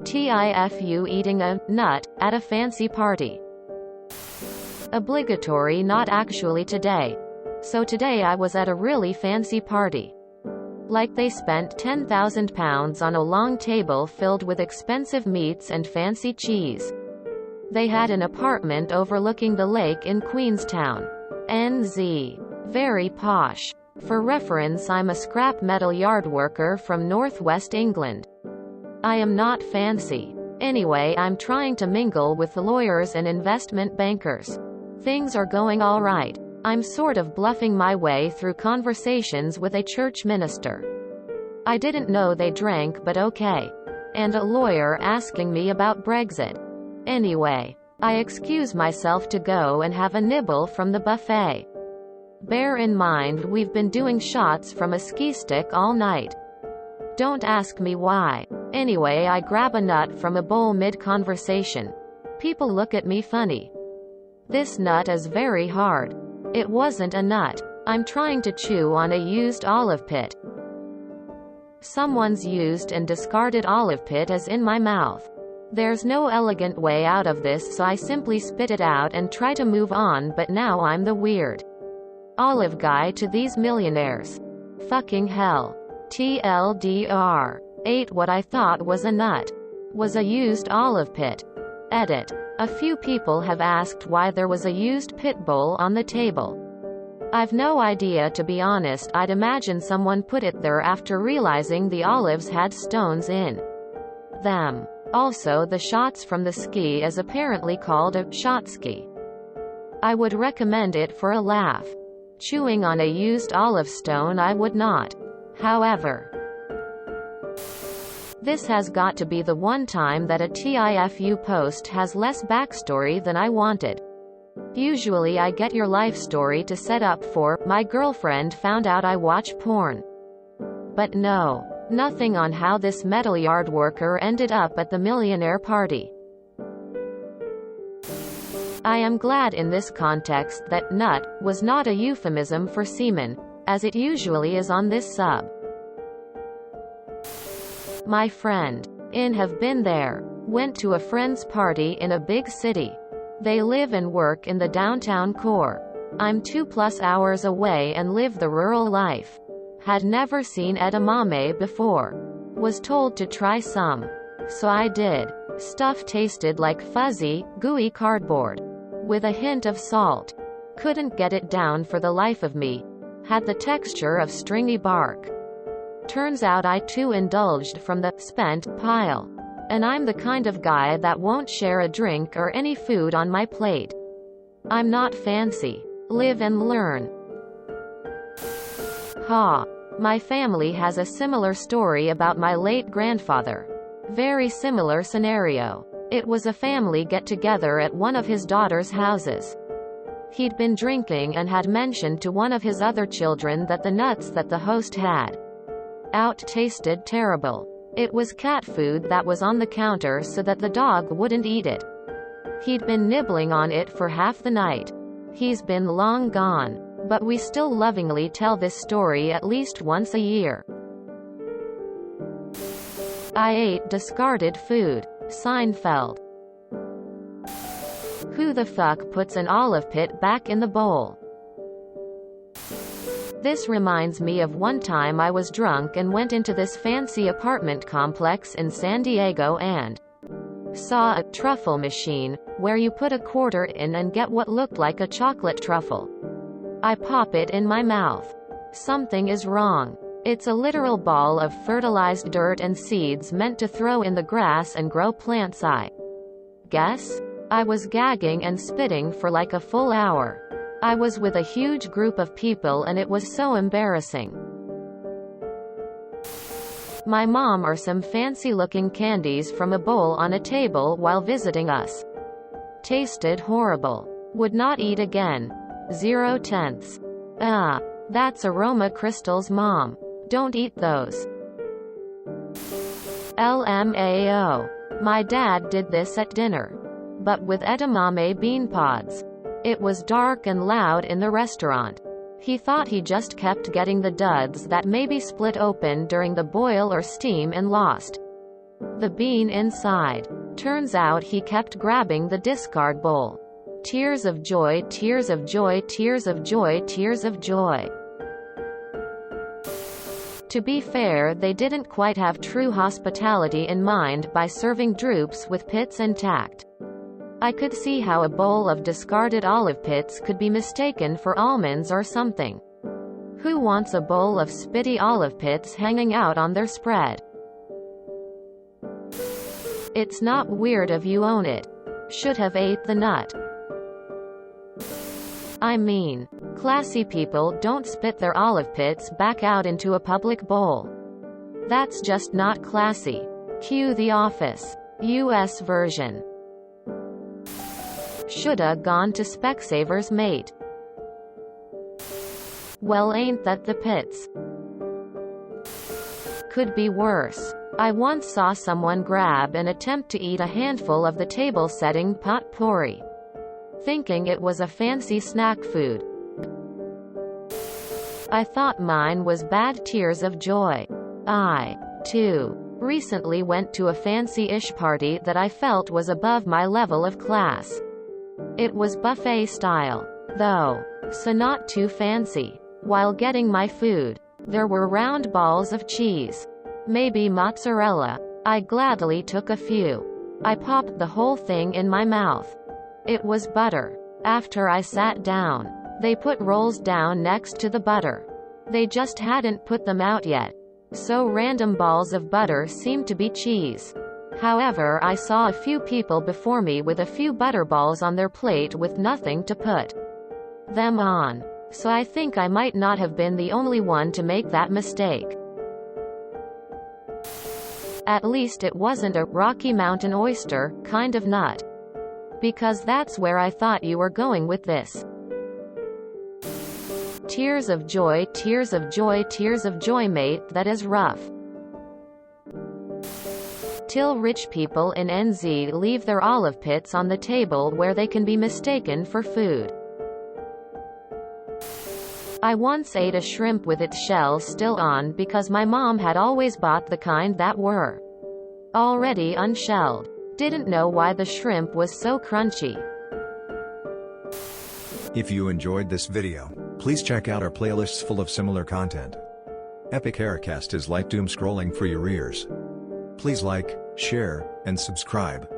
TIFU eating a nut at a fancy party. Obligatory, not actually today. So today I was at a really fancy party. Like they spent £10,000 on a long table filled with expensive meats and fancy cheese. They had an apartment overlooking the lake in Queenstown, NZ. Very posh. For reference, I'm a scrap metal yard worker from northwest England. I am not fancy. Anyway, I'm trying to mingle with lawyers and investment bankers. Things are going all right. I'm sort of bluffing my way through conversations with a church minister. I didn't know they drank, but okay. And a lawyer asking me about Brexit. Anyway, I excuse myself to go and have a nibble from the buffet. Bear in mind we've been doing shots from a ski stick all night. Don't ask me why. Anyway, I grab a nut from a bowl mid-conversation. People look at me funny. This nut is very hard. It wasn't a nut. I'm trying to chew on a used olive pit. Someone's used and discarded olive pit is in my mouth. There's no elegant way out of this, so I simply spit it out and try to move on, but now I'm the weird olive guy to these millionaires. Fucking hell. TLDR. Ate what I thought was a nut. Was a used olive pit. Edit. A few people have asked why there was a used pit bowl on the table. I've no idea, to be honest. I'd imagine someone put it there after realizing the olives had stones in them. Also, the shots from the ski is apparently called a shot ski. I would recommend it for a laugh. Chewing on a used olive stone I would not. However, this has got to be the one time that a TIFU post has less backstory than I wanted. Usually I get your life story to set up for, my girlfriend found out I watch porn. But no. Nothing on how this metal yard worker ended up at the millionaire party. I am glad in this context that nut was not a euphemism for semen, as it usually is on this sub. My friend in have been there. Went to a friend's party in a big city. They live and work in the downtown core. I'm 2+ hours away and live the rural life. Had never seen edamame before. Was told to try some. So I did. Stuff tasted like fuzzy, gooey cardboard. With a hint of salt. Couldn't get it down for the life of me. Had the texture of stringy bark. Turns out I too indulged from the spent pile. And I'm the kind of guy that won't share a drink or any food on my plate. I'm not fancy. Live and learn. Ha. My family has a similar story about my late grandfather. Very similar scenario. It was a family get-together at one of his daughter's houses. He'd been drinking and had mentioned to one of his other children that the nuts that the host had out tasted terrible. It was cat food that was on the counter so that the dog wouldn't eat it. He'd been nibbling on it for half the night. He's been long gone. But we still lovingly tell this story at least once a year. I ate discarded food. Seinfeld. Who the fuck puts an olive pit back in the bowl? This reminds me of one time I was drunk and went into this fancy apartment complex in San Diego and saw a truffle machine, where you put a quarter in and get what looked like a chocolate truffle. I pop it in my mouth. Something is wrong. It's a literal ball of fertilized dirt and seeds meant to throw in the grass and grow plants. I guess? I was gagging and spitting for like a full hour. I was with a huge group of people and it was so embarrassing. My mom or some fancy-looking candies from a bowl on a table while visiting us. Tasted horrible. Would not eat again. 0 tenths. That's aroma crystals, mom. Don't eat those. LMAO. My dad did this at dinner. But with edamame bean pods. It was dark and loud in the restaurant. He thought he just kept getting the duds that maybe split open during the boil or steam and lost The bean inside. Turns out he kept grabbing the discard bowl. Tears of joy, tears of joy, tears of joy, tears of joy. To be fair, they didn't quite have true hospitality in mind by serving droops with pits intact. I could see how a bowl of discarded olive pits could be mistaken for almonds or something. Who wants a bowl of spitty olive pits hanging out on their spread? It's not weird if you own it. Should have ate the nut. I mean, classy people don't spit their olive pits back out into a public bowl. That's just not classy. Cue The Office. US version. Shoulda gone to Specsavers, mate. Well, ain't that the pits? Could be worse. I once saw someone grab and attempt to eat a handful of the table-setting potpourri, thinking it was a fancy snack food. I thought mine was bad tears of joy. I, too, recently went to a fancy-ish party that I felt was above my level of class. It was buffet style, though, so not too fancy. While getting my food, there were round balls of cheese. Maybe mozzarella. I gladly took a few. I popped the whole thing in my mouth. It was butter. After I sat down, they put rolls down next to the butter. They just hadn't put them out yet, so random balls of butter seemed to be cheese. However, I saw a few people before me with a few butter balls on their plate with nothing to put them on. So I think I might not have been the only one to make that mistake. At least it wasn't a Rocky Mountain oyster kind of nut. Because that's where I thought you were going with this. Tears of joy, tears of joy, tears of joy, mate, that is rough. Till rich people in NZ leave their olive pits on the table where they can be mistaken for food. I once ate a shrimp with its shell still on because my mom had always bought the kind that were already unshelled. Didn't know why the shrimp was so crunchy. If you enjoyed this video, please check out our playlists full of similar content. Epic Haircast is like doom scrolling for your ears. Please like, share, and subscribe.